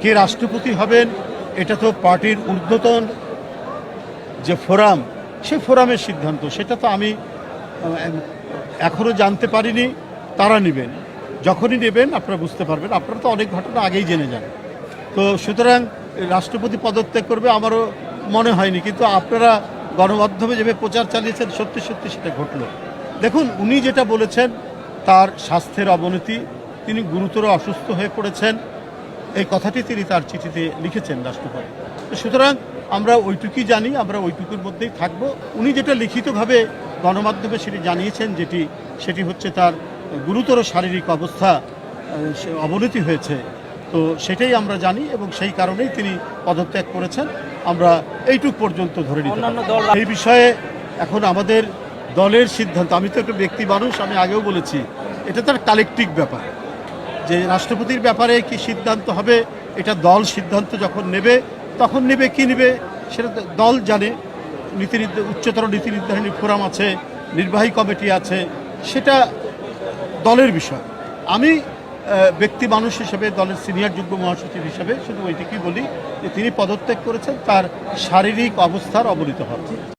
কে রাষ্ট্রপতি হবেন এটা তো পার্টির ঊর্ধ্বতন যে ফোরাম, সেই ফোরামের সিদ্ধান্ত। সেটা তো আমি এখনও জানতে পারিনি, তারা নেবেন। যখনই নেবেন আপনারা বুঝতে পারবেন। আপনারা তো অনেক ঘটনা আগেই জেনে যান। তো সুতরাং রাষ্ট্রপতি পদত্যাগ করবে আমারও মনে হয়নি, কিন্তু আপনারা গণমাধ্যমে যেভাবে প্রচার চালিয়েছেন সত্যি সত্যি সেটা ঘটল। দেখুন, উনি যেটা বলেছেন তার স্বাস্থ্যের অবনতি, তিনি গুরুতর অসুস্থ হয়ে পড়েছেন, এই কথাটি তিনি তার চিঠিতে লিখেছেন রাষ্ট্রপতি। সুতরাং আমরা ওইটুকুই জানি, আমরা ওইটুকুর মধ্যেই থাকব। উনি যেটা লিখিতভাবে গণমাধ্যমে সেটি জানিয়েছেন, সেটি হচ্ছে তার গুরুতর শারীরিক অবস্থা অবনতি হয়েছে। তো সেটাই আমরা জানি এবং সেই কারণেই তিনি পদত্যাগ করেছেন। আমরা এইটুক পর্যন্ত ধরে নিতে পারি। এই বিষয়ে এখন আমাদের দলের সিদ্ধান্ত। আমি তো একটা ব্যক্তি মানুষ, আমি আগেও বলেছি এটা তার কালেকটিভ ব্যাপার, যে রাষ্ট্রপতির ব্যাপারে কি সিদ্ধান্ত হবে এটা দল সিদ্ধান্ত যখন নেবে তখন নেবে, কি নেবে সেটা দল জানে। উচ্চতর নীতি নির্ধারণী ফোরাম আছে, নির্বাহী কমিটি আছে, সেটা দলের বিষয়। আমি ব্যক্তি মানুষ হিসেবে, দলের সিনিয়র যুগ্ম মহাসচিব হিসেবে শুধু ওইটুকুই বলি যে তিনি পদত্যাগ করেছেন তার শারীরিক অবস্থার অবনতি হওয়া।